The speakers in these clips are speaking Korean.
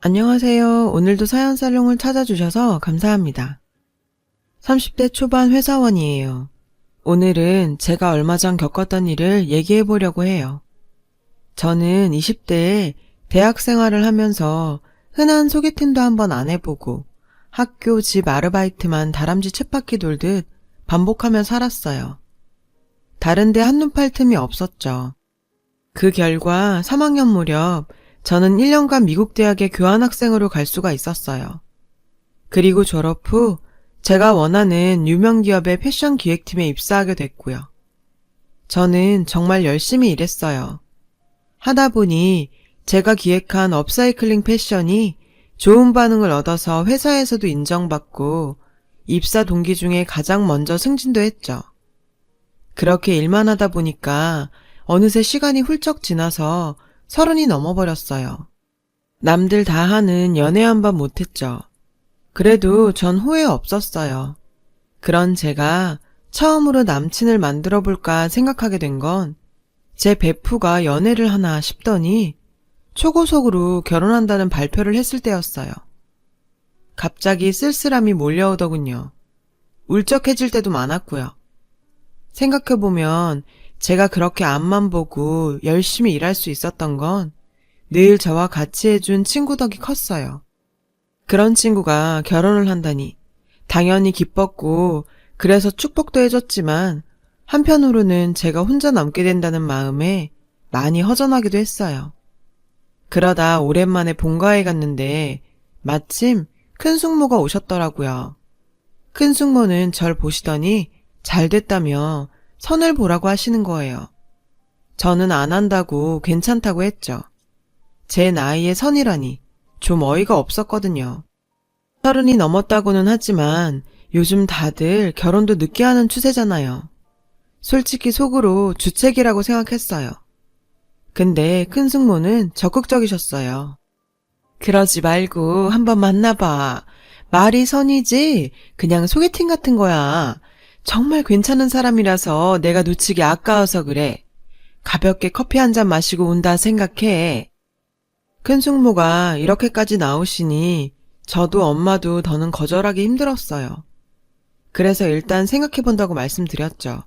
안녕하세요. 오늘도 사연 살롱을 찾아주셔서 감사합니다. 30대 초반 회사원이에요. 오늘은 제가 얼마 전 겪었던 일을 얘기해 보려고 해요. 저는 20대에 대학 생활을 하면서 흔한 소개팅도 한번 안 해보고 학교, 집 아르바이트만 다람쥐 쳇바퀴 돌듯 반복하며 살았어요. 다른데 한눈 팔 틈이 없었죠. 그 결과 3학년 무렵 저는 1년간 미국 대학에 교환학생으로 갈 수가 있었어요. 그리고 졸업 후 제가 원하는 유명 기업의 패션 기획팀에 입사하게 됐고요. 저는 정말 열심히 일했어요. 하다 보니 제가 기획한 업사이클링 패션이 좋은 반응을 얻어서 회사에서도 인정받고 입사 동기 중에 가장 먼저 승진도 했죠. 그렇게 일만 하다 보니까 어느새 시간이 훌쩍 지나서 30이 넘어버렸어요. 남들 다 하는 연애 한 번 못했죠. 그래도 전 후회 없었어요. 그런 제가 처음으로 남친을 만들어 볼까 생각하게 된 건 제 베프가 연애를 하나 싶더니 초고속으로 결혼한다는 발표를 했을 때였어요. 갑자기 쓸쓸함이 몰려오더군요. 울적해질 때도 많았고요. 생각해보면 제가 그렇게 앞만 보고 열심히 일할 수 있었던 건 늘 저와 같이 해준 친구 덕이 컸어요. 그런 친구가 결혼을 한다니 당연히 기뻤고 그래서 축복도 해줬지만 한편으로는 제가 혼자 남게 된다는 마음에 많이 허전하기도 했어요. 그러다 오랜만에 본가에 갔는데 마침 큰 숙모가 오셨더라고요. 큰 숙모는 절 보시더니 잘 됐다며 선을 보라고 하시는 거예요. 저는 안 한다고 괜찮다고 했죠. 제 나이에 선이라니 좀 어이가 없었거든요. 30이 넘었다고는 하지만 요즘 다들 결혼도 늦게 하는 추세잖아요. 솔직히 속으로 주책이라고 생각했어요. 근데 큰 숙모는 적극적이셨어요. 그러지 말고 한번 만나봐. 말이 선이지 그냥 소개팅 같은 거야. 정말 괜찮은 사람이라서 내가 놓치기 아까워서 그래. 가볍게 커피 한 잔 마시고 온다 생각해. 큰 숙모가 이렇게까지 나오시니 저도 엄마도 더는 거절하기 힘들었어요. 그래서 일단 생각해본다고 말씀드렸죠.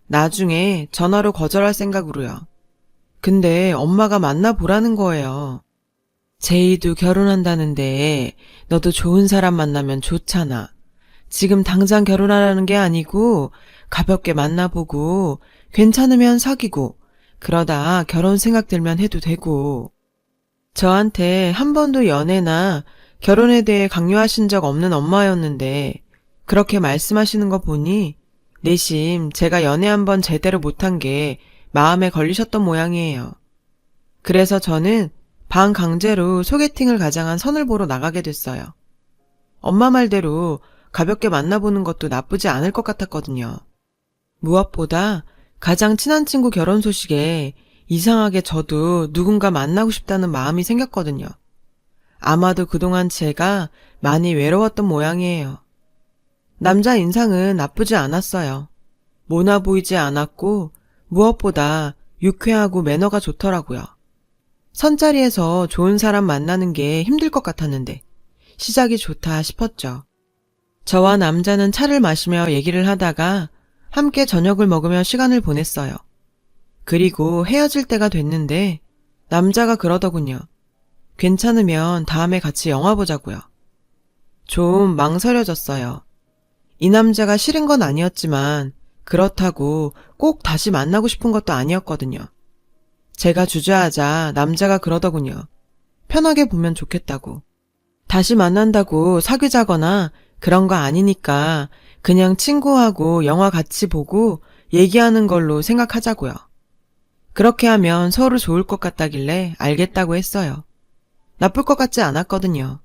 나중에 전화로 거절할 생각으로요. 근데 엄마가 만나보라는 거예요. 제이도 결혼한다는데 너도 좋은 사람 만나면 좋잖아. 지금 당장 결혼하라는 게 아니고 가볍게 만나보고 괜찮으면 사귀고 그러다 결혼 생각 들면 해도 되고. 저한테 한 번도 연애나 결혼에 대해 강요하신 적 없는 엄마였는데 그렇게 말씀하시는 거 보니 내심 제가 연애 한 번 제대로 못한 게 마음에 걸리셨던 모양이에요. 그래서 저는 반강제로 소개팅을 가장한 선을 보러 나가게 됐어요. 엄마 말대로 가볍게 만나보는 것도 나쁘지 않을 것 같았거든요. 무엇보다 가장 친한 친구 결혼 소식에 이상하게 저도 누군가 만나고 싶다는 마음이 생겼거든요. 아마도 그동안 제가 많이 외로웠던 모양이에요. 남자 인상은 나쁘지 않았어요. 모나 보이지 않았고 무엇보다 유쾌하고 매너가 좋더라고요. 선자리에서 좋은 사람 만나는 게 힘들 것 같았는데 시작이 좋다 싶었죠. 저와 남자는 차를 마시며 얘기를 하다가 함께 저녁을 먹으며 시간을 보냈어요. 그리고 헤어질 때가 됐는데 남자가 그러더군요. 괜찮으면 다음에 같이 영화 보자고요. 좀 망설여졌어요. 이 남자가 싫은 건 아니었지만 그렇다고 꼭 다시 만나고 싶은 것도 아니었거든요. 제가 주저하자 남자가 그러더군요. 편하게 보면 좋겠다고. 다시 만난다고 사귀자거나 그런 거 아니니까 그냥 친구하고 영화 같이 보고 얘기하는 걸로 생각하자고요. 그렇게 하면 서로 좋을 것 같다길래 알겠다고 했어요. 나쁠 것 같지 않았거든요.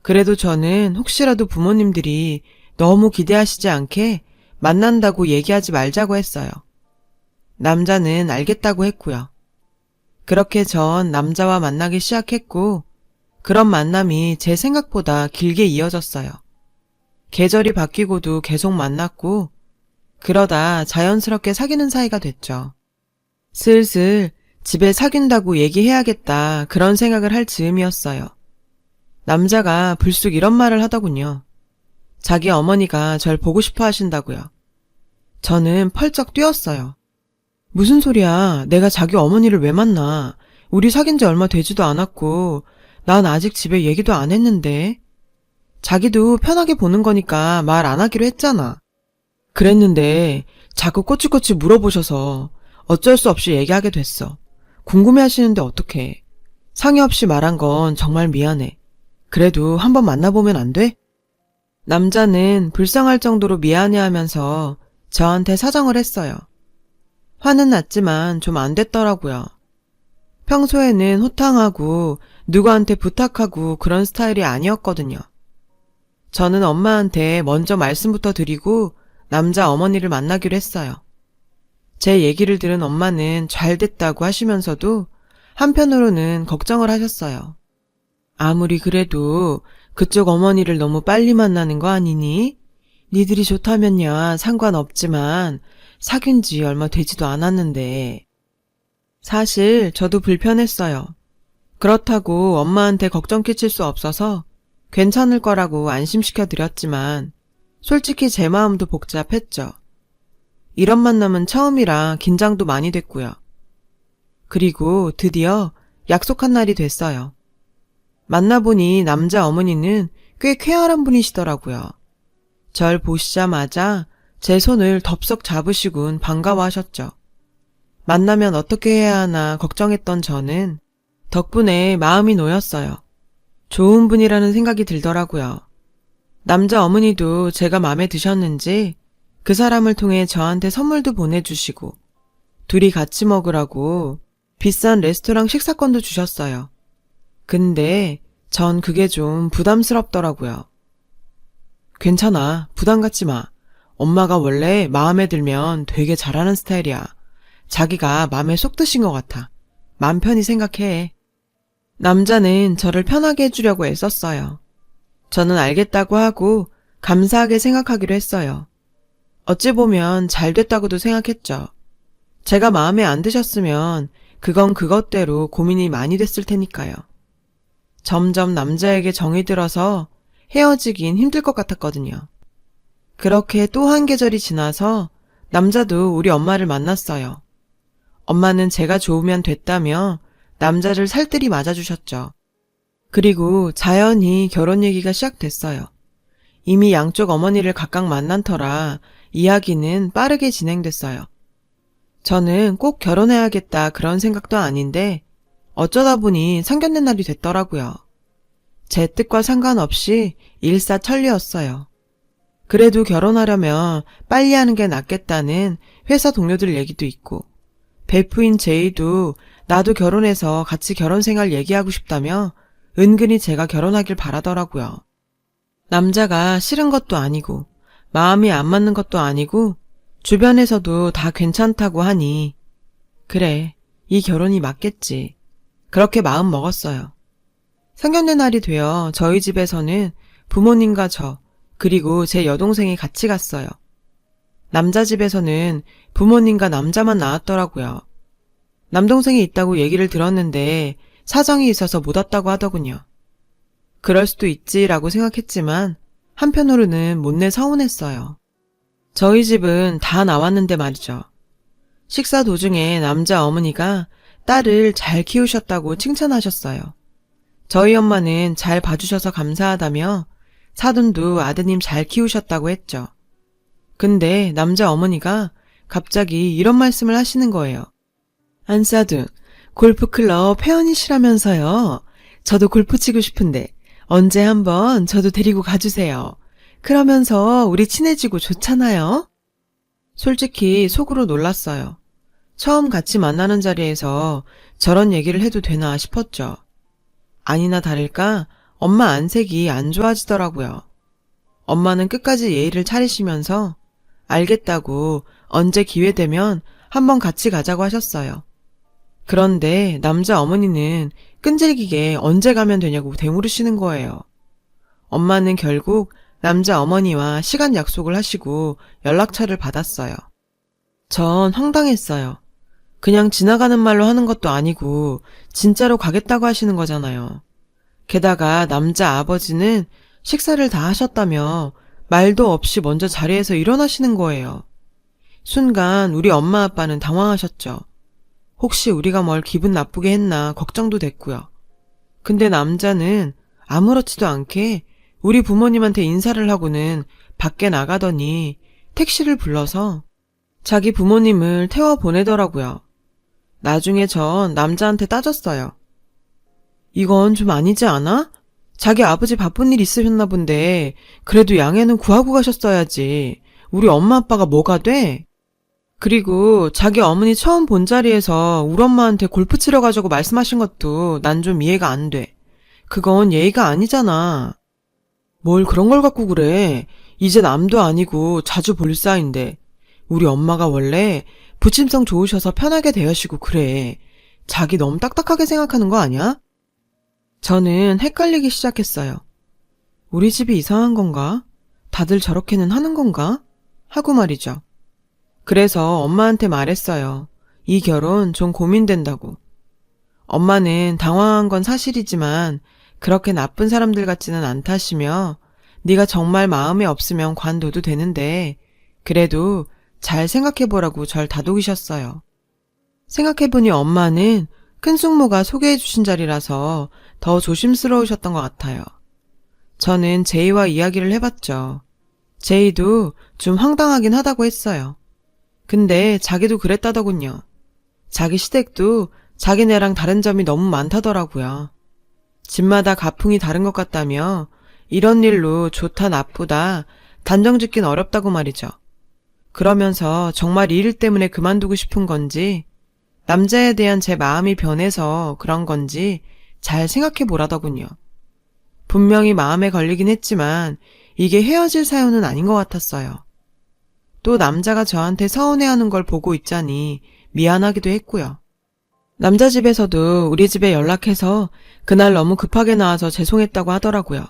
그래도 저는 혹시라도 부모님들이 너무 기대하시지 않게 만난다고 얘기하지 말자고 했어요. 남자는 알겠다고 했고요. 그렇게 전 남자와 만나기 시작했고 그런 만남이 제 생각보다 길게 이어졌어요. 계절이 바뀌고도 계속 만났고 그러다 자연스럽게 사귀는 사이가 됐죠. 슬슬 집에 사귄다고 얘기해야겠다 그런 생각을 할 즈음이었어요. 남자가 불쑥 이런 말을 하더군요. 자기 어머니가 절 보고 싶어 하신다고요. 저는 펄쩍 뛰었어요. 무슨 소리야. 내가 자기 어머니를 왜 만나. 우리 사귄 지 얼마 되지도 않았고 난 아직 집에 얘기도 안 했는데. 자기도 편하게 보는 거니까 말 안 하기로 했잖아. 그랬는데 자꾸 꼬치꼬치 물어보셔서 어쩔 수 없이 얘기하게 됐어. 궁금해하시는데 어떡해. 상의 없이 말한 건 정말 미안해. 그래도 한번 만나보면 안 돼? 남자는 불쌍할 정도로 미안해하면서 저한테 사정을 했어요. 화는 났지만 좀 안 됐더라고요. 평소에는 호탕하고 누구한테 부탁하고 그런 스타일이 아니었거든요. 저는 엄마한테 먼저 말씀부터 드리고 남자 어머니를 만나기로 했어요. 제 얘기를 들은 엄마는 잘 됐다고 하시면서도 한편으로는 걱정을 하셨어요. 아무리 그래도 그쪽 어머니를 너무 빨리 만나는 거 아니니? 니들이 좋다면야 상관없지만 사귄 지 얼마 되지도 않았는데. 사실 저도 불편했어요. 그렇다고 엄마한테 걱정 끼칠 수 없어서 괜찮을 거라고 안심시켜 드렸지만 솔직히 제 마음도 복잡했죠. 이런 만남은 처음이라 긴장도 많이 됐고요. 그리고 드디어 약속한 날이 됐어요. 만나보니 남자 어머니는 꽤 쾌활한 분이시더라고요. 절 보시자마자 제 손을 덥석 잡으시곤 반가워하셨죠. 만나면 어떻게 해야 하나 걱정했던 저는 덕분에 마음이 놓였어요. 좋은 분이라는 생각이 들더라고요. 남자 어머니도 제가 마음에 드셨는지 그 사람을 통해 저한테 선물도 보내주시고 둘이 같이 먹으라고 비싼 레스토랑 식사권도 주셨어요. 근데 전 그게 좀 부담스럽더라고요. 괜찮아. 부담 갖지 마. 엄마가 원래 마음에 들면 되게 잘하는 스타일이야. 자기가 마음에 쏙 드신 것 같아. 맘 편히 생각해. 남자는 저를 편하게 해주려고 애썼어요. 저는 알겠다고 하고 감사하게 생각하기로 했어요. 어찌 보면 잘 됐다고도 생각했죠. 제가 마음에 안 드셨으면 그건 그것대로 고민이 많이 됐을 테니까요. 점점 남자에게 정이 들어서 헤어지긴 힘들 것 같았거든요. 그렇게 또 한 계절이 지나서 남자도 우리 엄마를 만났어요. 엄마는 제가 좋으면 됐다며 남자를 살뜰히 맞아주셨죠. 그리고 자연히 결혼 얘기가 시작됐어요. 이미 양쪽 어머니를 각각 만난 터라 이야기는 빠르게 진행됐어요. 저는 꼭 결혼해야겠다 그런 생각도 아닌데 어쩌다 보니 상견례 날이 됐더라고요. 제 뜻과 상관없이 일사천리였어요. 그래도 결혼하려면 빨리 하는 게 낫겠다는 회사 동료들 얘기도 있고 베프인 제이도 나도 결혼해서 같이 결혼 생활 얘기하고 싶다며 은근히 제가 결혼하길 바라더라고요. 남자가 싫은 것도 아니고 마음이 안 맞는 것도 아니고 주변에서도 다 괜찮다고 하니 그래, 이 결혼이 맞겠지. 그렇게 마음 먹었어요. 상견례 날이 되어 저희 집에서는 부모님과 저 그리고 제 여동생이 같이 갔어요. 남자 집에서는 부모님과 남자만 나왔더라고요. 남동생이 있다고 얘기를 들었는데 사정이 있어서 못 왔다고 하더군요. 그럴 수도 있지라고 생각했지만 한편으로는 못내 서운했어요. 저희 집은 다 나왔는데 말이죠. 식사 도중에 남자 어머니가 딸을 잘 키우셨다고 칭찬하셨어요. 저희 엄마는 잘 봐주셔서 감사하다며 사돈도 아드님 잘 키우셨다고 했죠. 근데 남자 어머니가 갑자기 이런 말씀을 하시는 거예요. 안사돈, 골프클럽 회원이시라면서요. 저도 골프 치고 싶은데 언제 한번 저도 데리고 가주세요. 그러면서 우리 친해지고 좋잖아요. 솔직히 속으로 놀랐어요. 처음 같이 만나는 자리에서 저런 얘기를 해도 되나 싶었죠. 아니나 다를까 엄마 안색이 안 좋아지더라고요. 엄마는 끝까지 예의를 차리시면서 알겠다고 언제 기회 되면 한번 같이 가자고 하셨어요. 그런데 남자 어머니는 끈질기게 언제 가면 되냐고 되물으시는 거예요. 엄마는 결국 남자 어머니와 시간 약속을 하시고 연락처를 받았어요. 전 황당했어요. 그냥 지나가는 말로 하는 것도 아니고 진짜로 가겠다고 하시는 거잖아요. 게다가 남자 아버지는 식사를 다 하셨다며 말도 없이 먼저 자리에서 일어나시는 거예요. 순간 우리 엄마 아빠는 당황하셨죠. 혹시 우리가 뭘 기분 나쁘게 했나 걱정도 됐고요. 근데 남자는 아무렇지도 않게 우리 부모님한테 인사를 하고는 밖에 나가더니 택시를 불러서 자기 부모님을 태워 보내더라고요. 나중에 전 남자한테 따졌어요. 이건 좀 아니지 않아? 자기 아버지 바쁜 일 있으셨나 본데 그래도 양해는 구하고 가셨어야지. 우리 엄마 아빠가 뭐가 돼? 그리고 자기 어머니 처음 본 자리에서 우리 엄마한테 골프 치러 가자고 말씀하신 것도 난 좀 이해가 안 돼. 그건 예의가 아니잖아. 뭘 그런 걸 갖고 그래. 이제 남도 아니고 자주 볼 사이인데. 우리 엄마가 원래 부침성 좋으셔서 편하게 대하시고 그래. 자기 너무 딱딱하게 생각하는 거 아니야? 저는 헷갈리기 시작했어요. 우리 집이 이상한 건가? 다들 저렇게는 하는 건가? 하고 말이죠. 그래서 엄마한테 말했어요. 이 결혼 좀 고민된다고. 엄마는 당황한 건 사실이지만 그렇게 나쁜 사람들 같지는 않다시며 네가 정말 마음에 없으면 관둬도 되는데 그래도 잘 생각해보라고 절 다독이셨어요. 생각해보니 엄마는 큰 숙모가 소개해주신 자리라서 더 조심스러우셨던 것 같아요. 저는 제이와 이야기를 해봤죠. 제이도 좀 황당하긴 하다고 했어요. 근데 자기도 그랬다더군요. 자기 시댁도 자기네랑 다른 점이 너무 많다더라고요. 집마다 가풍이 다른 것 같다며 이런 일로 좋다 나쁘다 단정 짓긴 어렵다고 말이죠. 그러면서 정말 이 일 때문에 그만두고 싶은 건지 남자에 대한 제 마음이 변해서 그런 건지 잘 생각해 보라더군요. 분명히 마음에 걸리긴 했지만 이게 헤어질 사연은 아닌 것 같았어요. 또 남자가 저한테 서운해하는 걸 보고 있자니 미안하기도 했고요. 남자 집에서도 우리 집에 연락해서 그날 너무 급하게 나와서 죄송했다고 하더라고요.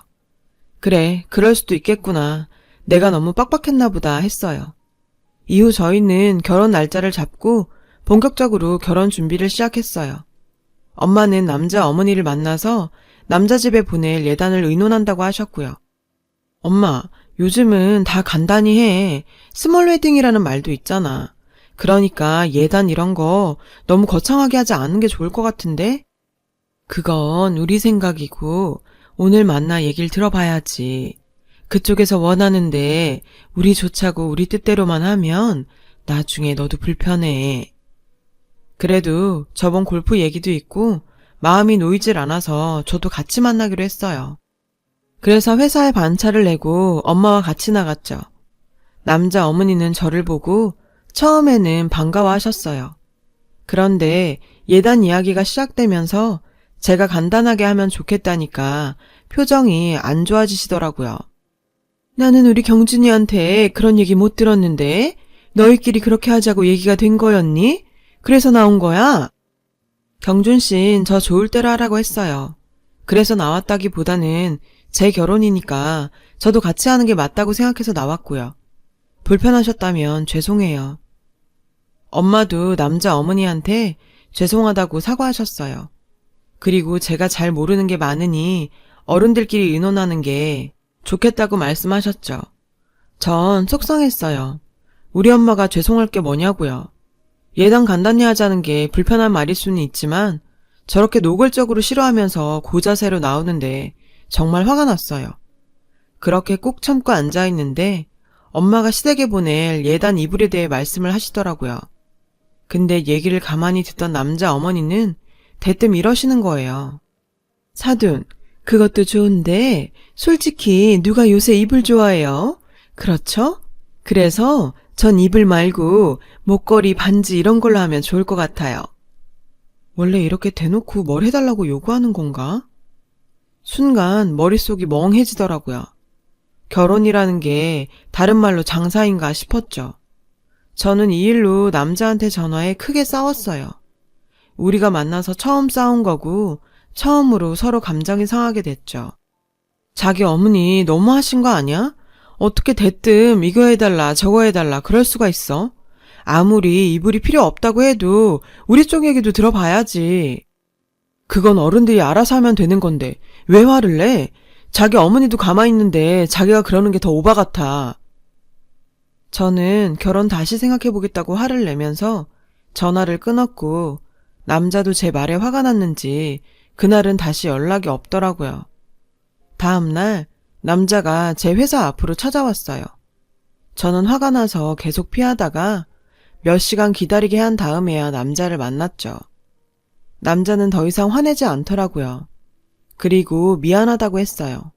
그래, 그럴 수도 있겠구나. 내가 너무 빡빡했나 보다 했어요. 이후 저희는 결혼 날짜를 잡고 본격적으로 결혼 준비를 시작했어요. 엄마는 남자 어머니를 만나서 남자 집에 보낼 예단을 의논한다고 하셨고요. 엄마, 요즘은 다 간단히 해. 스몰 웨딩이라는 말도 있잖아. 그러니까 예단 이런 거 너무 거창하게 하지 않은 게 좋을 것 같은데? 그건 우리 생각이고 오늘 만나 얘기를 들어봐야지. 그쪽에서 원하는데 우리 좋자고 우리 뜻대로만 하면 나중에 너도 불편해. 그래도 저번 골프 얘기도 있고 마음이 놓이질 않아서 저도 같이 만나기로 했어요. 그래서 회사에 반차를 내고 엄마와 같이 나갔죠. 남자 어머니는 저를 보고 처음에는 반가워하셨어요. 그런데 예단 이야기가 시작되면서 제가 간단하게 하면 좋겠다니까 표정이 안 좋아지시더라고요. 나는 우리 경준이한테 그런 얘기 못 들었는데 너희끼리 그렇게 하자고 얘기가 된 거였니? 그래서 나온 거야? 경준 씨는 저 좋을 대로 하라고 했어요. 그래서 나왔다기보다는 제 결혼이니까 저도 같이 하는 게 맞다고 생각해서 나왔고요. 불편하셨다면 죄송해요. 엄마도 남자 어머니한테 죄송하다고 사과하셨어요. 그리고 제가 잘 모르는 게 많으니 어른들끼리 의논하는 게 좋겠다고 말씀하셨죠. 전 속상했어요. 우리 엄마가 죄송할 게 뭐냐고요. 예단 간단히 하자는 게 불편한 말일 수는 있지만 저렇게 노골적으로 싫어하면서 고자세로 나오는데 정말 화가 났어요. 그렇게 꾹 참고 앉아있는데 엄마가 시댁에 보낼 예단 이불에 대해 말씀을 하시더라고요. 근데 얘기를 가만히 듣던 남자 어머니는 대뜸 이러시는 거예요. 사돈, 그것도 좋은데 솔직히 누가 요새 이불 좋아해요? 그렇죠? 그래서 전 이불 말고 목걸이, 반지 이런 걸로 하면 좋을 것 같아요. 원래 이렇게 대놓고 뭘 해달라고 요구하는 건가? 순간 머릿속이 멍해지더라고요. 결혼이라는 게 다른 말로 장사인가 싶었죠. 저는 이 일로 남자한테 전화해 크게 싸웠어요. 우리가 만나서 처음 싸운 거고 처음으로 서로 감정이 상하게 됐죠. 자기 어머니 너무 하신 거 아니야? 어떻게 대뜸 이거 해달라 저거 해달라 그럴 수가 있어? 아무리 이불이 필요 없다고 해도 우리 쪽 얘기도 들어봐야지. 그건 어른들이 알아서 하면 되는 건데 왜 화를 내? 자기 어머니도 가만히 있는데 자기가 그러는 게 더 오바 같아. 저는 결혼 다시 생각해보겠다고 화를 내면서 전화를 끊었고 남자도 제 말에 화가 났는지 그날은 다시 연락이 없더라고요. 다음날 남자가 제 회사 앞으로 찾아왔어요. 저는 화가 나서 계속 피하다가 몇 시간 기다리게 한 다음에야 남자를 만났죠. 남자는 더 이상 화내지 않더라고요. 그리고 미안하다고 했어요.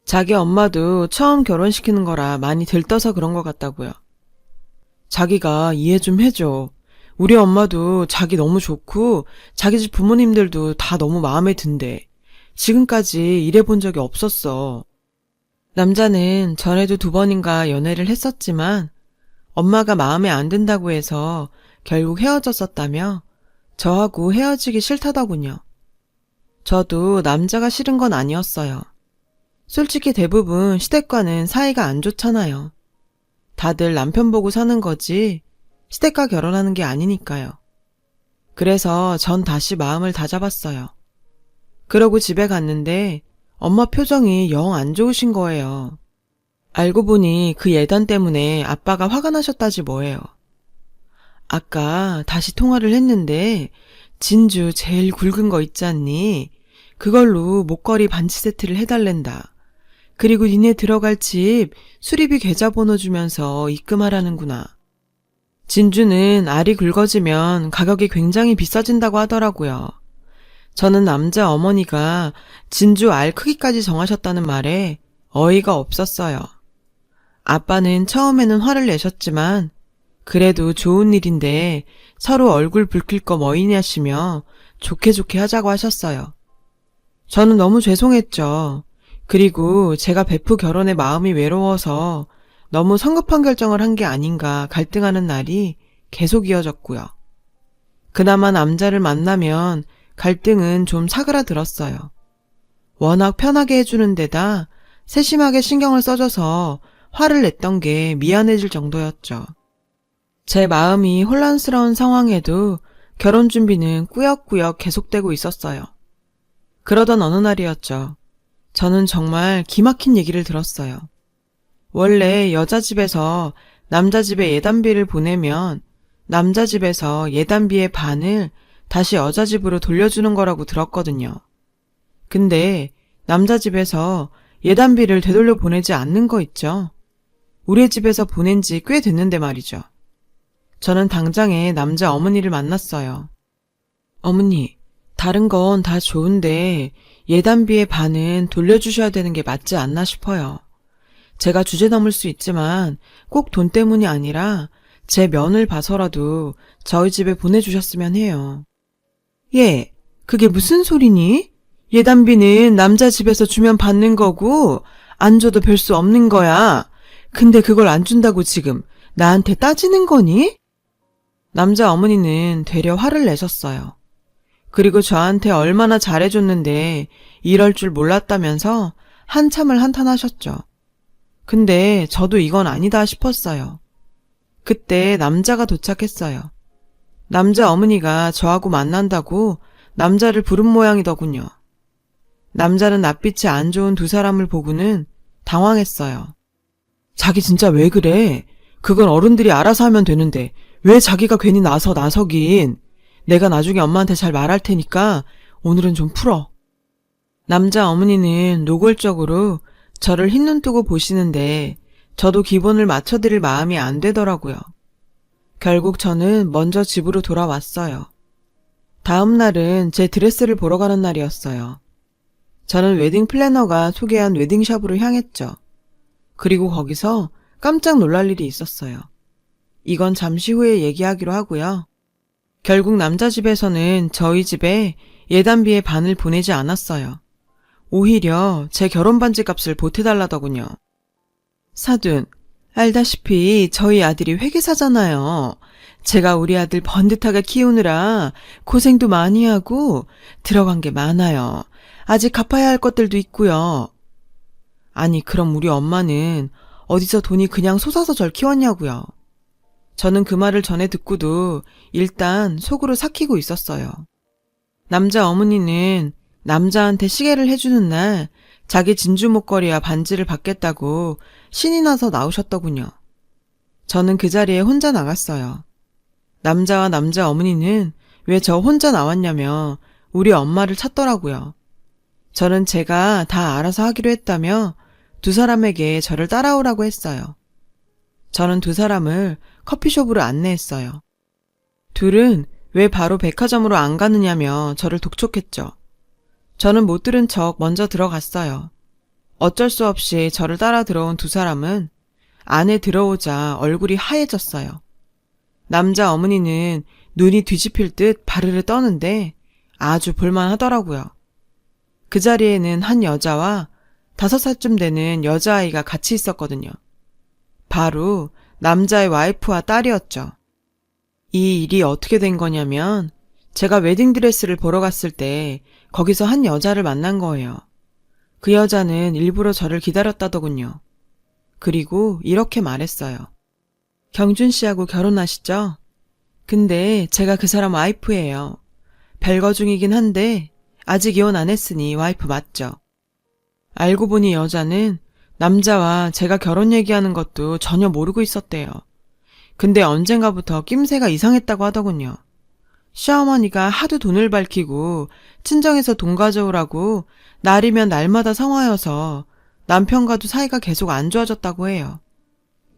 자기 엄마도 처음 결혼시키는 거라 많이 들떠서 그런 것 같다고요. 자기가 이해 좀 해줘. 우리 엄마도 자기 너무 좋고 자기 집 부모님들도 다 너무 마음에 든대. 지금까지 이래본 적이 없었어. 남자는 전에도 2번인가 연애를 했었지만 엄마가 마음에 안 든다고 해서 결국 헤어졌었다며 저하고 헤어지기 싫다더군요. 저도 남자가 싫은 건 아니었어요. 솔직히 대부분 시댁과는 사이가 안 좋잖아요. 다들 남편 보고 사는 거지 시댁과 결혼하는 게 아니니까요. 그래서 전 다시 마음을 다잡았어요. 그러고 집에 갔는데 엄마 표정이 영 안 좋으신 거예요. 알고 보니 그 예단 때문에 아빠가 화가 나셨다지 뭐예요. 아까 다시 통화를 했는데 진주 제일 굵은 거 있지 않니? 그걸로 목걸이 반지 세트를 해달랜다. 그리고 니네 들어갈 집 수리비 계좌번호 주면서 입금하라는구나. 진주는 알이 굵어지면 가격이 굉장히 비싸진다고 하더라고요. 저는 남자 어머니가 진주 알 크기까지 정하셨다는 말에 어이가 없었어요. 아빠는 처음에는 화를 내셨지만 그래도 좋은 일인데 서로 얼굴 붉힐 거 뭐이냐시며 좋게 하자고 하셨어요. 저는 너무 죄송했죠. 그리고 제가 베프 결혼에 마음이 외로워서 너무 성급한 결정을 한 게 아닌가 갈등하는 날이 계속 이어졌고요. 그나마 남자를 만나면 갈등은 좀 사그라들었어요. 워낙 편하게 해주는 데다 세심하게 신경을 써줘서 화를 냈던 게 미안해질 정도였죠. 제 마음이 혼란스러운 상황에도 결혼 준비는 꾸역꾸역 계속되고 있었어요. 그러던 어느 날이었죠. 저는 정말 기막힌 얘기를 들었어요. 원래 여자 집에서 남자 집에 예단비를 보내면 남자 집에서 예단비의 반을 다시 여자 집으로 돌려주는 거라고 들었거든요. 근데 남자 집에서 예단비를 되돌려 보내지 않는 거 있죠? 우리 집에서 보낸 지 꽤 됐는데 말이죠. 저는 당장에 남자 어머니를 만났어요. 어머니, 다른 건 다 좋은데 예단비의 반은 돌려주셔야 되는 게 맞지 않나 싶어요. 제가 주제 넘을 수 있지만 꼭 돈 때문이 아니라 제 면을 봐서라도 저희 집에 보내주셨으면 해요. 예, 그게 무슨 소리니? 예단비는 남자 집에서 주면 받는 거고 안 줘도 별 수 없는 거야. 근데 그걸 안 준다고 지금 나한테 따지는 거니? 남자 어머니는 되려 화를 내셨어요. 그리고 저한테 얼마나 잘해줬는데 이럴 줄 몰랐다면서 한참을 한탄하셨죠. 근데 저도 이건 아니다 싶었어요. 그때 남자가 도착했어요. 남자 어머니가 저하고 만난다고 남자를 부른 모양이더군요. 남자는 낯빛이 안 좋은 2사람을 보고는 당황했어요. 자기 진짜 왜 그래? 그건 어른들이 알아서 하면 되는데 왜 자기가 괜히 나서긴. 내가 나중에 엄마한테 잘 말할 테니까 오늘은 좀 풀어. 남자 어머니는 노골적으로 저를 흰눈 뜨고 보시는데 저도 기분을 맞춰드릴 마음이 안 되더라고요. 결국 저는 먼저 집으로 돌아왔어요. 다음 날은 제 드레스를 보러 가는 날이었어요. 저는 웨딩 플래너가 소개한 웨딩샵으로 향했죠. 그리고 거기서 깜짝 놀랄 일이 있었어요. 이건 잠시 후에 얘기하기로 하고요. 결국 남자 집에서는 저희 집에 예단비의 반을 보내지 않았어요. 오히려 제 결혼 반지 값을 보태달라더군요. 사돈, 알다시피 저희 아들이 회계사잖아요. 제가 우리 아들 번듯하게 키우느라 고생도 많이 하고 들어간 게 많아요. 아직 갚아야 할 것들도 있고요. 아니, 그럼 우리 엄마는 어디서 돈이 그냥 솟아서 절 키웠냐고요. 저는 그 말을 전에 듣고도 일단 속으로 삭히고 있었어요. 남자 어머니는 남자한테 시계를 해주는 날 자기 진주 목걸이와 반지를 받겠다고 신이 나서 나오셨더군요. 저는 그 자리에 혼자 나갔어요. 남자와 남자 어머니는 왜 저 혼자 나왔냐며 우리 엄마를 찾더라고요. 저는 제가 다 알아서 하기로 했다며 두 사람에게 저를 따라오라고 했어요. 저는 두 사람을 커피숍으로 안내했어요. 둘은 왜 바로 백화점으로 안 가느냐며 저를 독촉했죠. 저는 못 들은 척 먼저 들어갔어요. 어쩔 수 없이 저를 따라 들어온 두 사람은 안에 들어오자 얼굴이 하얘졌어요. 남자 어머니는 눈이 뒤집힐 듯 바르르 떠는데 아주 볼만하더라고요. 그 자리에는 한 여자와 5살쯤 되는 여자아이가 같이 있었거든요. 바로 남자의 와이프와 딸이었죠. 이 일이 어떻게 된 거냐면 제가 웨딩드레스를 보러 갔을 때 거기서 한 여자를 만난 거예요. 그 여자는 일부러 저를 기다렸다더군요. 그리고 이렇게 말했어요. 경준 씨하고 결혼하시죠? 근데 제가 그 사람 와이프예요. 별거 중이긴 한데 아직 이혼 안 했으니 와이프 맞죠? 알고 보니 여자는 남자와 제가 결혼 얘기하는 것도 전혀 모르고 있었대요. 근데 언젠가부터 낌새가 이상했다고 하더군요. 시어머니가 하도 돈을 밝히고 친정에서 돈 가져오라고 날이면 날마다 성화여서 남편과도 사이가 계속 안 좋아졌다고 해요.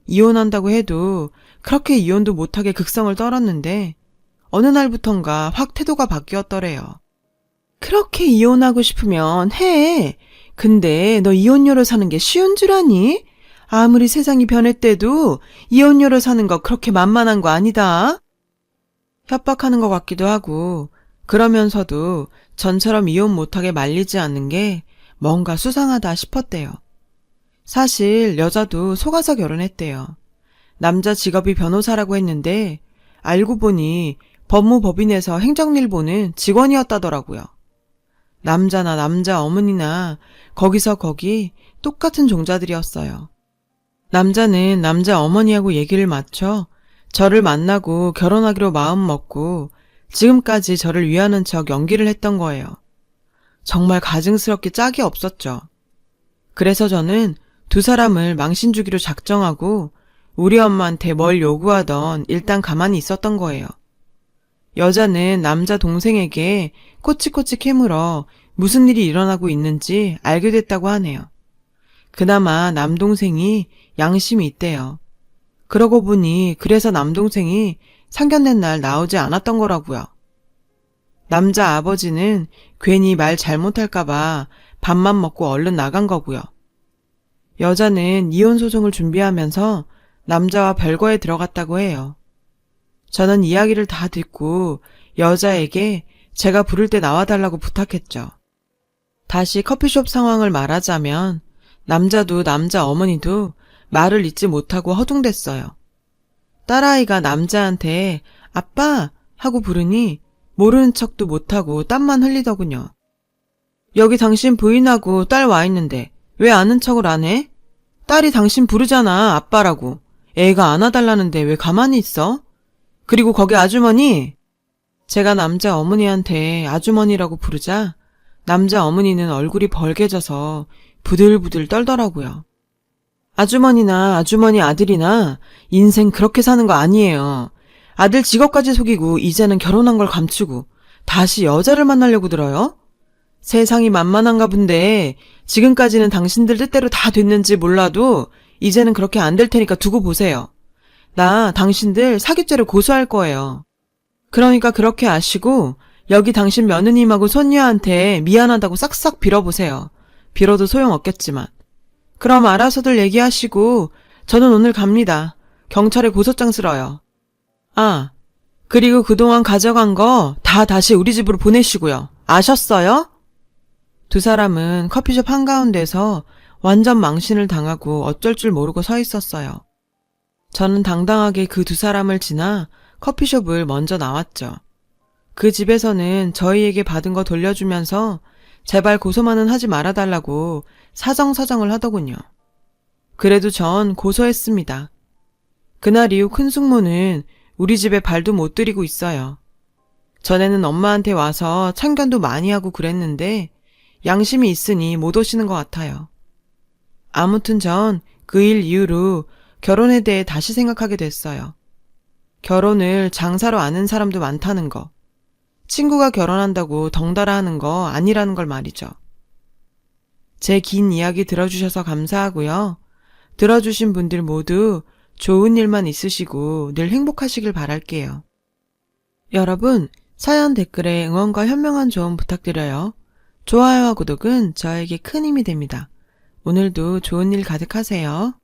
이혼한다고 해도 그렇게 이혼도 못하게 극성을 떨었는데 어느 날부턴가 확 태도가 바뀌었더래요. 그렇게 이혼하고 싶으면 해. 근데 너 이혼녀로 사는 게 쉬운 줄 아니? 아무리 세상이 변했대도 이혼녀로 사는 거 그렇게 만만한 거 아니다. 협박하는 것 같기도 하고 그러면서도 전처럼 이혼 못하게 말리지 않는 게 뭔가 수상하다 싶었대요. 사실 여자도 속아서 결혼했대요. 남자 직업이 변호사라고 했는데 알고 보니 법무법인에서 행정일 보는 직원이었다더라고요. 남자나 남자 어머니나 거기서 거기 똑같은 종자들이었어요. 남자는 남자 어머니하고 얘기를 맞춰 저를 만나고 결혼하기로 마음 먹고 지금까지 저를 위하는 척 연기를 했던 거예요. 정말 가증스럽게 짝이 없었죠. 그래서 저는 두 사람을 망신 주기로 작정하고 우리 엄마한테 뭘 요구하던 일단 가만히 있었던 거예요. 여자는 남자 동생에게 코치코치 캐물어 무슨 일이 일어나고 있는지 알게 됐다고 하네요. 그나마 남동생이 양심이 있대요. 그러고 보니 그래서 남동생이 상견례 날 나오지 않았던 거라고요. 남자 아버지는 괜히 말 잘못할까봐 밥만 먹고 얼른 나간 거고요. 여자는 이혼 소송을 준비하면서 남자와 별거에 들어갔다고 해요. 저는 이야기를 다 듣고 여자에게 제가 부를 때 나와달라고 부탁했죠. 다시 커피숍 상황을 말하자면 남자도 남자 어머니도 말을 잇지 못하고 허둥댔어요. 딸아이가 남자한테 아빠 하고 부르니 모르는 척도 못하고 땀만 흘리더군요. 여기 당신 부인하고 딸 와 있는데 왜 아는 척을 안 해? 딸이 당신 부르잖아 아빠라고. 애가 안아달라는데 왜 가만히 있어? 그리고 거기 아주머니. 제가 남자 어머니한테 아주머니라고 부르자 남자 어머니는 얼굴이 벌개져서 부들부들 떨더라고요. 아주머니나 아주머니 아들이나 인생 그렇게 사는 거 아니에요. 아들 직업까지 속이고 이제는 결혼한 걸 감추고 다시 여자를 만나려고 들어요? 세상이 만만한가 본데 지금까지는 당신들 뜻대로 다 됐는지 몰라도 이제는 그렇게 안 될 테니까 두고 보세요. 나 당신들 사기죄로 고소할 거예요. 그러니까 그렇게 아시고 여기 당신 며느님하고 손녀한테 미안하다고 싹싹 빌어보세요. 빌어도 소용없겠지만. 그럼 알아서들 얘기하시고 저는 오늘 갑니다. 경찰에 고소장 쓸어요. 아, 그리고 그동안 가져간 거 다 다시 우리 집으로 보내시고요. 아셨어요? 두 사람은 커피숍 한가운데서 완전 망신을 당하고 어쩔 줄 모르고 서 있었어요. 저는 당당하게 그 두 사람을 지나 커피숍을 먼저 나왔죠. 그 집에서는 저희에게 받은 거 돌려주면서 제발 고소만은 하지 말아달라고 사정사정을 하더군요. 그래도 전 고소했습니다. 그날 이후 큰 숙모는 우리 집에 발도 못 들이고 있어요. 전에는 엄마한테 와서 참견도 많이 하고 그랬는데 양심이 있으니 못 오시는 것 같아요. 아무튼 전 그 일 이후로 결혼에 대해 다시 생각하게 됐어요. 결혼을 장사로 아는 사람도 많다는 거. 친구가 결혼한다고 덩달아 하는 거 아니라는 걸 말이죠. 제 긴 이야기 들어주셔서 감사하고요. 들어주신 분들 모두 좋은 일만 있으시고 늘 행복하시길 바랄게요. 여러분, 사연 댓글에 응원과 현명한 조언 부탁드려요. 좋아요와 구독은 저에게 큰 힘이 됩니다. 오늘도 좋은 일 가득하세요.